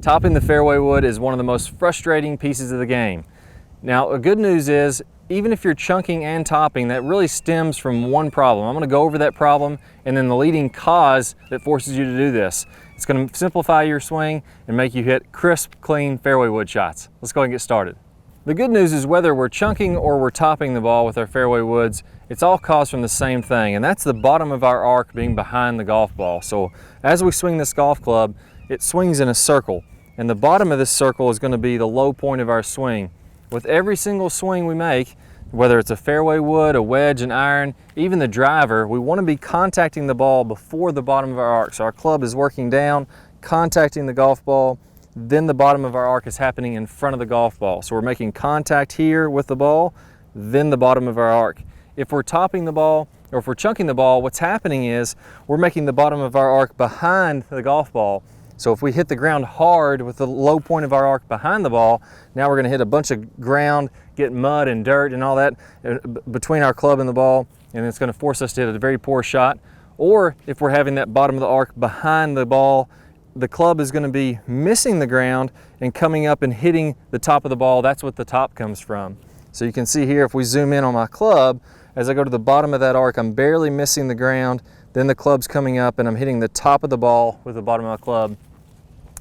Topping the fairway wood is one of the most frustrating pieces of the game. Now, the good news is, even if you're chunking and topping, that really stems from one problem. I'm going to go over that problem and then the leading cause that forces you to do this. It's going to simplify your swing and make you hit crisp, clean fairway wood shots. Let's go ahead and get started. The good news is whether we're chunking or we're topping the ball with our fairway woods, it's all caused from the same thing, and that's the bottom of our arc being behind the golf ball. So as we swing this golf club, it swings in a circle, and the bottom of this circle is going to be the low point of our swing. With every single swing we make, whether it's a fairway wood, a wedge, an iron, even the driver, we want to be contacting the ball before the bottom of our arc. So our club is working down, contacting the golf ball, then the bottom of our arc is happening in front of the golf ball. So we're making contact here with the ball, then the bottom of our arc. If we're topping the ball, or if we're chunking the ball, what's happening is we're making the bottom of our arc behind the golf ball. So if we hit the ground hard with the low point of our arc behind the ball, now we're going to hit a bunch of ground, get mud and dirt and all that between our club and the ball, and it's going to force us to hit a very poor shot. Or if we're having that bottom of the arc behind the ball, the club is going to be missing the ground and coming up and hitting the top of the ball. That's what the top comes from. So you can see here, if we zoom in on my club, as I go to the bottom of that arc, I'm barely missing the ground. Then the club's coming up and I'm hitting the top of the ball with the bottom of my club.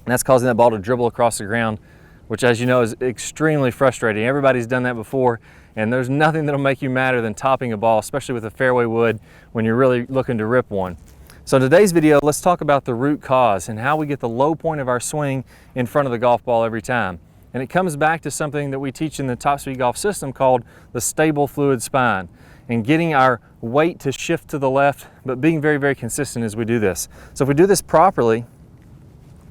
And that's causing that ball to dribble across the ground, which, as you know, is extremely frustrating. Everybody's done that before, and there's nothing that'll make you madder than topping a ball, especially with a fairway wood when you're really looking to rip one. So in today's video, let's talk about the root cause and how we get the low point of our swing in front of the golf ball every time. And it comes back to something that we teach in the Top Speed Golf system called the stable fluid spine, and getting our weight to shift to the left, but being very, very consistent as we do this. So if we do this properly,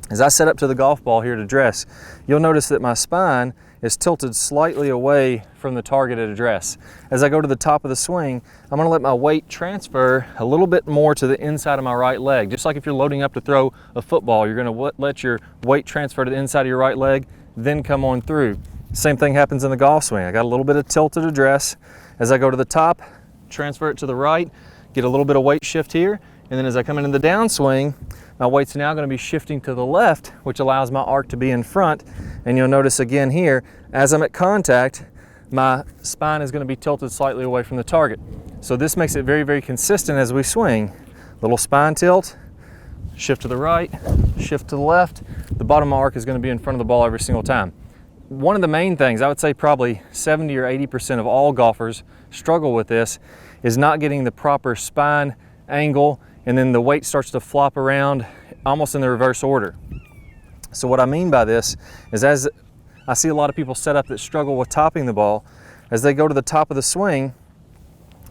as I set up to the golf ball here to dress, you'll notice that my spine is tilted slightly away from the target at address. As I go to the top of the swing, I'm going to let my weight transfer a little bit more to the inside of my right leg. Just like if you're loading up to throw a football, you're going to let your weight transfer to the inside of your right leg, then come on through. Same thing happens in the golf swing. I got a little bit of tilt at address. As I go to the top, transfer it to the right, get a little bit of weight shift here, and then as I come into the downswing, my weight's now going to be shifting to the left, which allows my arc to be in front. And you'll notice again here, as I'm at contact, my spine is going to be tilted slightly away from the target. So this makes it very, very consistent as we swing. Little spine tilt, shift to the right, shift to the left. The bottom of my arc is going to be in front of the ball every single time. One of the main things, I would say probably 70 or 80% of all golfers struggle with this, is not getting the proper spine angle, and then the weight starts to flop around almost in the reverse order. So what I mean by this is, as I see a lot of people set up that struggle with topping the ball, as they go to the top of the swing,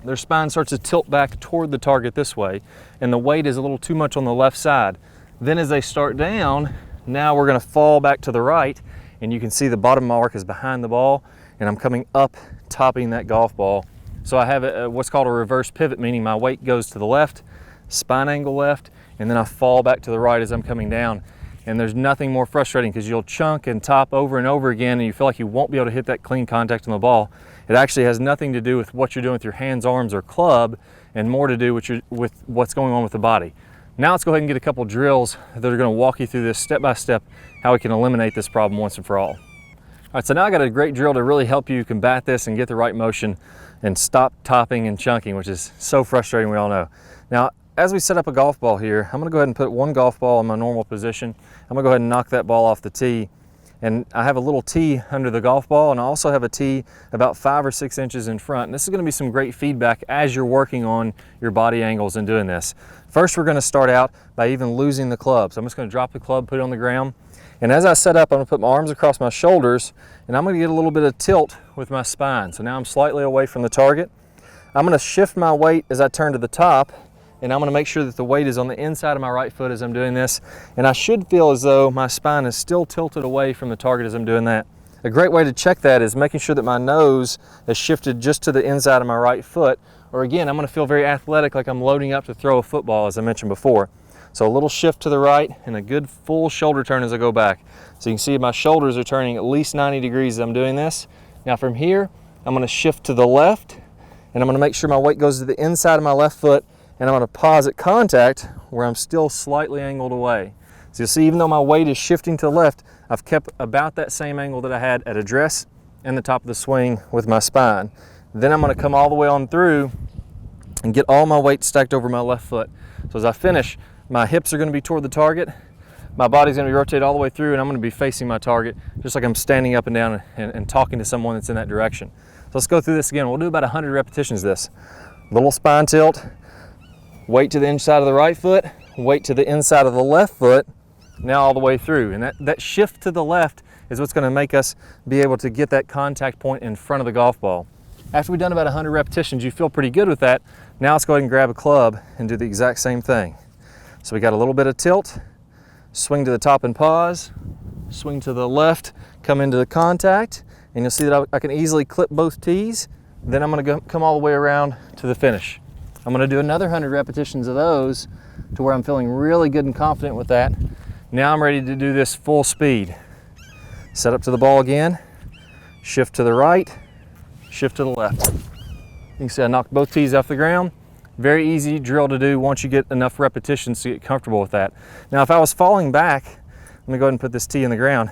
their spine starts to tilt back toward the target this way, and the weight is a little too much on the left side. Then as they start down, now we're going to fall back to the right, and you can see the bottom of my arc is behind the ball, and I'm coming up topping that golf ball. So I have what's called a reverse pivot, meaning my weight goes to the left, spine angle left, and then I fall back to the right as I'm coming down. And there's nothing more frustrating, because you'll chunk and top over and over again and you feel like you won't be able to hit that clean contact on the ball. It actually has nothing to do with what you're doing with your hands, arms, or club, and more to do with what's going on with the body. Now let's go ahead and get a couple drills that are going to walk you through this step by step, how we can eliminate this problem once and for all. All right, so now I got a great drill to really help you combat this and get the right motion and stop topping and chunking, which is so frustrating, we all know. Now, as we set up a golf ball here, I'm going to go ahead and put one golf ball in my normal position. I'm going to go ahead and knock that ball off the tee. And I have a little tee under the golf ball, and I also have a tee about 5 or 6 inches in front. And this is going to be some great feedback as you're working on your body angles and doing this. First, we're going to start out by even losing the club. So I'm just going to drop the club, put it on the ground. And as I set up, I'm going to put my arms across my shoulders, and I'm going to get a little bit of tilt with my spine. So now I'm slightly away from the target. I'm going to shift my weight as I turn to the top, and I'm going to make sure that the weight is on the inside of my right foot as I'm doing this. And I should feel as though my spine is still tilted away from the target as I'm doing that. A great way to check that is making sure that my nose is shifted just to the inside of my right foot. Or again, I'm going to feel very athletic, like I'm loading up to throw a football, as I mentioned before. So a little shift to the right and a good full shoulder turn as I go back. So you can see my shoulders are turning at least 90 degrees as I'm doing this. Now from here, I'm going to shift to the left, and I'm going to make sure my weight goes to the inside of my left foot, and I'm going to pause at contact where I'm still slightly angled away. So you'll see, even though my weight is shifting to the left, I've kept about that same angle that I had at address and the top of the swing with my spine. Then I'm going to come all the way on through and get all my weight stacked over my left foot. So as I finish, my hips are going to be toward the target, my body's going to be rotated all the way through, and I'm going to be facing my target, just like I'm standing up and down and talking to someone that's in that direction. So let's go through this again. We'll do about 100 repetitions of this. Little spine tilt, weight to the inside of the right foot, weight to the inside of the left foot, now all the way through. And that shift to the left is what's going to make us be able to get that contact point in front of the golf ball. After we've done about 100 repetitions, you feel pretty good with that. Now let's go ahead and grab a club and do the exact same thing. So we got a little bit of tilt, swing to the top and pause, swing to the left, come into the contact, and you'll see that I can easily clip both tees. Then I'm going to come all the way around to the finish. I'm going to do another 100 repetitions of those to where I'm feeling really good and confident with that. Now I'm ready to do this full speed. Set up to the ball again, shift to the right, shift to the left. You can see I knocked both tees off the ground. Very easy drill to do once you get enough repetitions to get comfortable with that. Now if I was falling back, let me go ahead and put this tee in the ground.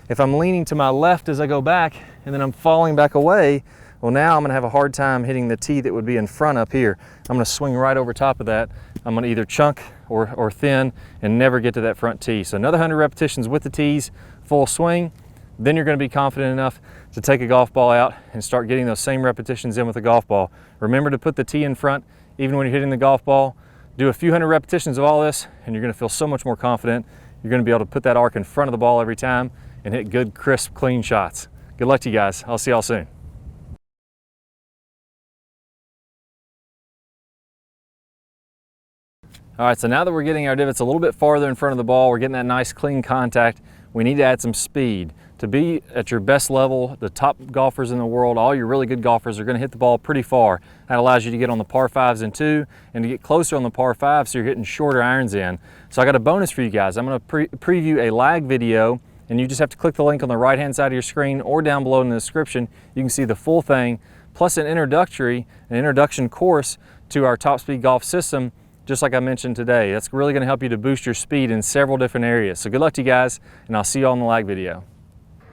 If I'm leaning to my left as I go back and then I'm falling back away, well, now I'm going to have a hard time hitting the tee that would be in front up here. I'm going to swing right over top of that. I'm going to either chunk or thin and never get to that front tee. So another 100 repetitions with the tees, full swing. Then you're going to be confident enough to take a golf ball out and start getting those same repetitions in with the golf ball. Remember to put the tee in front even when you're hitting the golf ball. Do a few hundred repetitions of all this and you're going to feel so much more confident. You're going to be able to put that arc in front of the ball every time and hit good, crisp, clean shots. Good luck to you guys. I'll see y'all soon. All right, so now that we're getting our divots a little bit farther in front of the ball, we're getting that nice clean contact, we need to add some speed. To be at your best level, the top golfers in the world, all your really good golfers are going to hit the ball pretty far. That allows you to get on the par 5s and 2 and to get closer on the par 5 so you're hitting shorter irons in. So I got a bonus for you guys. I'm going to preview a lag video, and you just have to click the link on the right hand side of your screen or down below in the description. You can see the full thing, plus an introduction course to our Top Speed Golf system, just like I mentioned today. That's really going to help you to boost your speed in several different areas. So good luck to you guys, and I'll see you all in the lag video.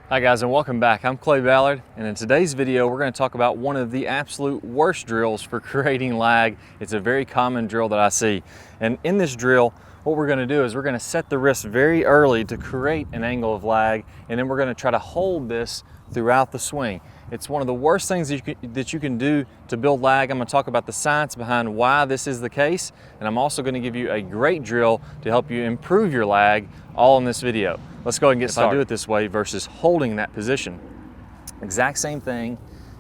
Hi guys, and welcome back. I'm Clay Ballard, and in today's video we're going to talk about one of the absolute worst drills for creating lag. It's a very common drill that I see. And in this drill, what we're going to do is we're going to set the wrist very early to create an angle of lag, and then we're going to try to hold this throughout the swing. It's one of the worst things that you can do to build lag. I'm going to talk about the science behind why this is the case, and I'm also going to give you a great drill to help you improve your lag, all in this video. Let's go ahead and get started. If I do it this way versus holding that position, exact same thing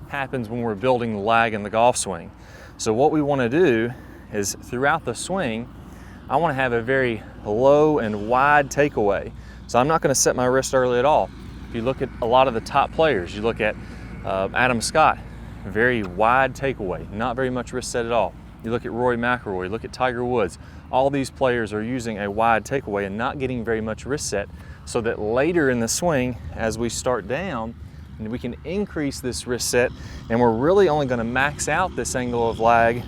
happens when we're building the lag in the golf swing. So what we want to do is throughout the swing, I want to have a very low and wide takeaway. So I'm not going to set my wrist early at all. If you look at a lot of the top players, you look at Adam Scott, very wide takeaway, not very much wrist set at all. You look at Rory McIlroy, look at Tiger Woods. All these players are using a wide takeaway and not getting very much wrist set, so that later in the swing, as we start down, we can increase this wrist set, and we're really only going to max out this angle of lag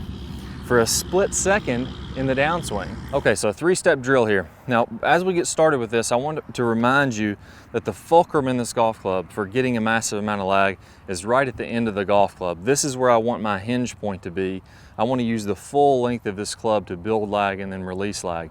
for a split second in the downswing. Okay, so a 3-step drill here. Now, as we get started with this, I want to remind you that the fulcrum in this golf club for getting a massive amount of lag is right at the end of the golf club. This is where I want my hinge point to be. I want to use the full length of this club to build lag and then release lag.